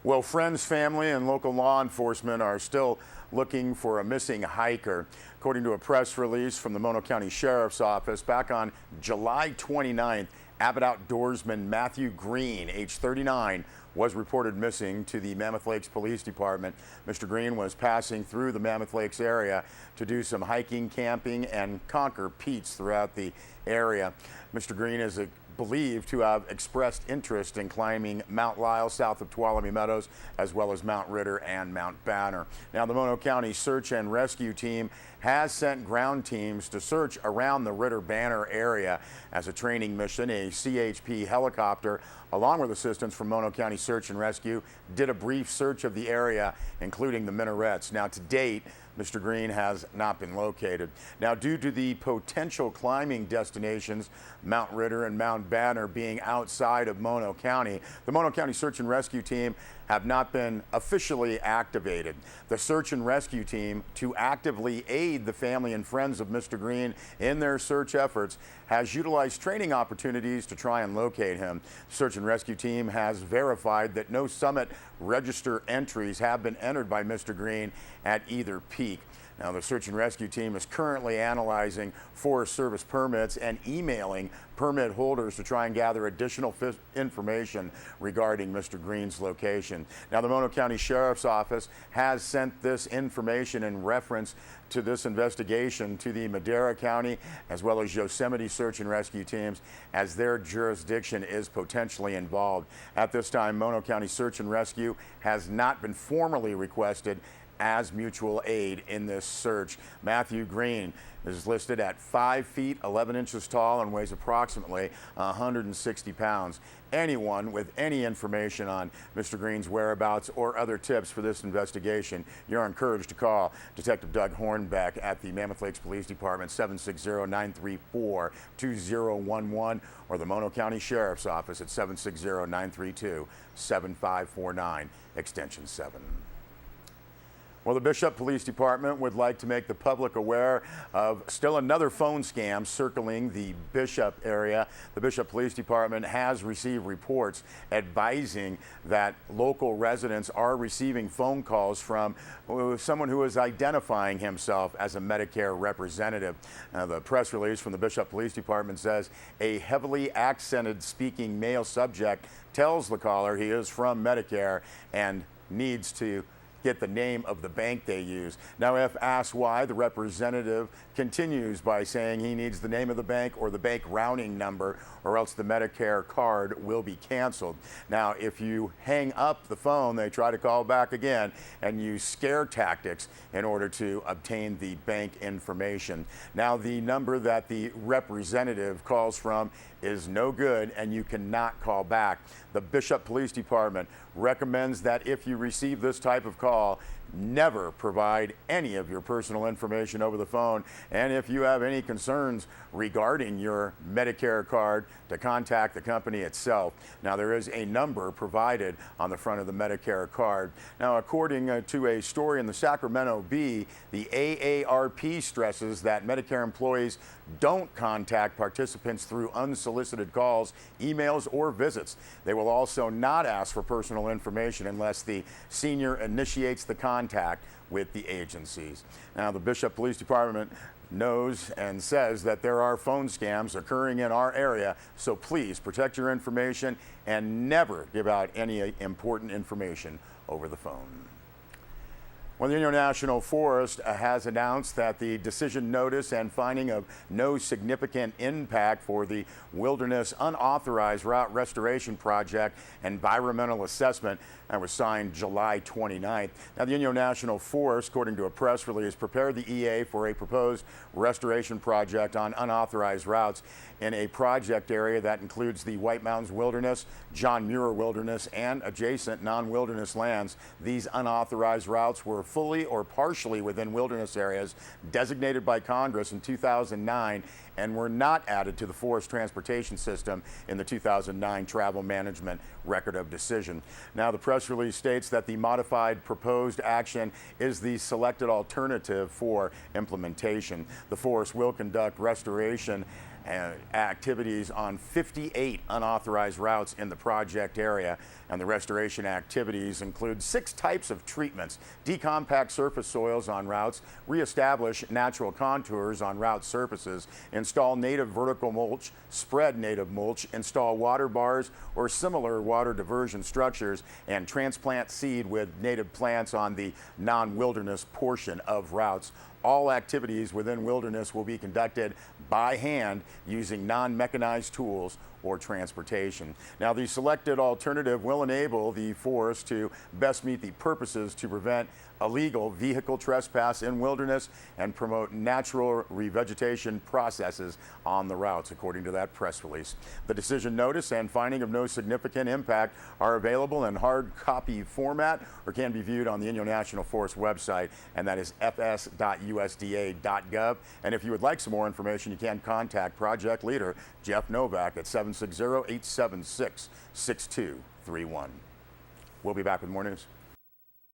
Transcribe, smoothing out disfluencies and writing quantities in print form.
Well, friends, family, and local law enforcement are still looking for a missing hiker. According to a press release from the Mono County Sheriff's Office, back on July 29th, avid outdoorsman Matthew Green, age 39, was reported missing to the Mammoth Lakes Police Department. Mr. Green was passing through the Mammoth Lakes area to do some hiking, camping, and conquer peaks throughout the area. Mr. Green is believed to have expressed interest in climbing Mount Lyle south of Tuolumne Meadows, as well as Mount Ritter and Mount Banner. Now, the Mono County Search and Rescue Team has sent ground teams to search around the Ritter Banner area as a training mission. A CHP helicopter, along with assistance from Mono County Search and Rescue, did a brief search of the area, including the minarets. Now, to date, Mr. Green has not been located. Now, due to the potential climbing destinations, Mount Ritter and Mount Banner being outside of Mono County, the Mono County Search and Rescue Team have not been officially activated. The Search and Rescue Team, to actively aid the family and friends of Mr. Green in their search efforts, has utilized training opportunities to try and locate him. The Search and Rescue Team has verified that no summit register entries have been entered by Mr. Green at either peak. Now, the Search and Rescue Team is currently analyzing Forest Service permits and emailing permit holders to try and gather additional information regarding Mr. Green's location. Now, the Mono County Sheriff's Office has sent this information in reference to this investigation to the Madera County as well as Yosemite Search and Rescue Teams, as their jurisdiction is potentially involved. At this time, Mono County Search and Rescue has not been formally requested as mutual aid in this search. Matthew Green is listed at 5 feet 11 inches tall and weighs approximately 160 pounds. Anyone with any information on Mr. Green's whereabouts or other tips for this investigation, you're encouraged to call Detective Doug Hornbeck at the Mammoth Lakes Police Department, 760-934-2011, or the Mono County Sheriff's Office at 760-932-7549, extension 7. Well, the Bishop Police Department would like to make the public aware of still another phone scam circling the Bishop area. The Bishop Police Department has received reports advising that local residents are receiving phone calls from someone who is identifying himself as a Medicare representative. The press release from the Bishop Police Department says a heavily accented speaking male subject tells the caller he is from Medicare and needs to get the name of the bank they use. Now, if asked why, the representative continues by saying he needs the name of the bank or the bank routing number, or else the Medicare card will be canceled. Now, if you hang up the phone, they try to call back again and use scare tactics in order to obtain the bank information. Now, the number that the representative calls from is no good and you cannot call back. The Bishop Police Department recommends that if you receive this type of call, never provide any of your personal information over the phone. And if you have any concerns regarding your Medicare card, to contact the company itself. Now, there is a number provided on the front of the Medicare card. Now, according to a story in the Sacramento Bee, the AARP stresses that Medicare employees don't contact participants through unsolicited calls, emails, or visits. They will also not ask for personal information unless the senior initiates the contact with the agencies. Now, the Bishop Police Department knows and says that there are phone scams occurring in our area, so please protect your information and never give out any important information over the phone. Well, the National Forest has announced that the decision notice and finding of no significant impact for the Wilderness Unauthorized Route Restoration Project environmental assessment that was signed July 29th. Now, the National Forest, according to a press release, prepared the EA for a proposed restoration project on unauthorized routes in a project area that includes the White Mountains Wilderness, John Muir Wilderness, and adjacent non-wilderness lands. These unauthorized routes were fully or partially within wilderness areas designated by Congress in 2009 and were not added to the forest transportation system in the 2009 Travel Management Record of Decision. Now, the press release states that the modified proposed action is the selected alternative for implementation. The forest will conduct restoration activities on 58 unauthorized routes in the project area. And the restoration activities include 6 types of treatments: decompact surface soils on routes, reestablish natural contours on route surfaces, install native vertical mulch, spread native mulch, install water bars or similar water diversion structures, and transplant seed with native plants on the non-wilderness portion of routes. All activities within wilderness will be conducted by hand using non-mechanized tools or transportation. Now, the selected alternative will enable the forest to best meet the purposes to prevent illegal vehicle trespass in wilderness and promote natural revegetation processes on the routes, according to that press release. The decision notice and finding of no significant impact are available in hard copy format or can be viewed on the Inyo National Forest website, and that is fs.usda.gov. And if you would like some more information, you can contact project leader Jeff Novak at 760-876-6231. We'll be back with more news.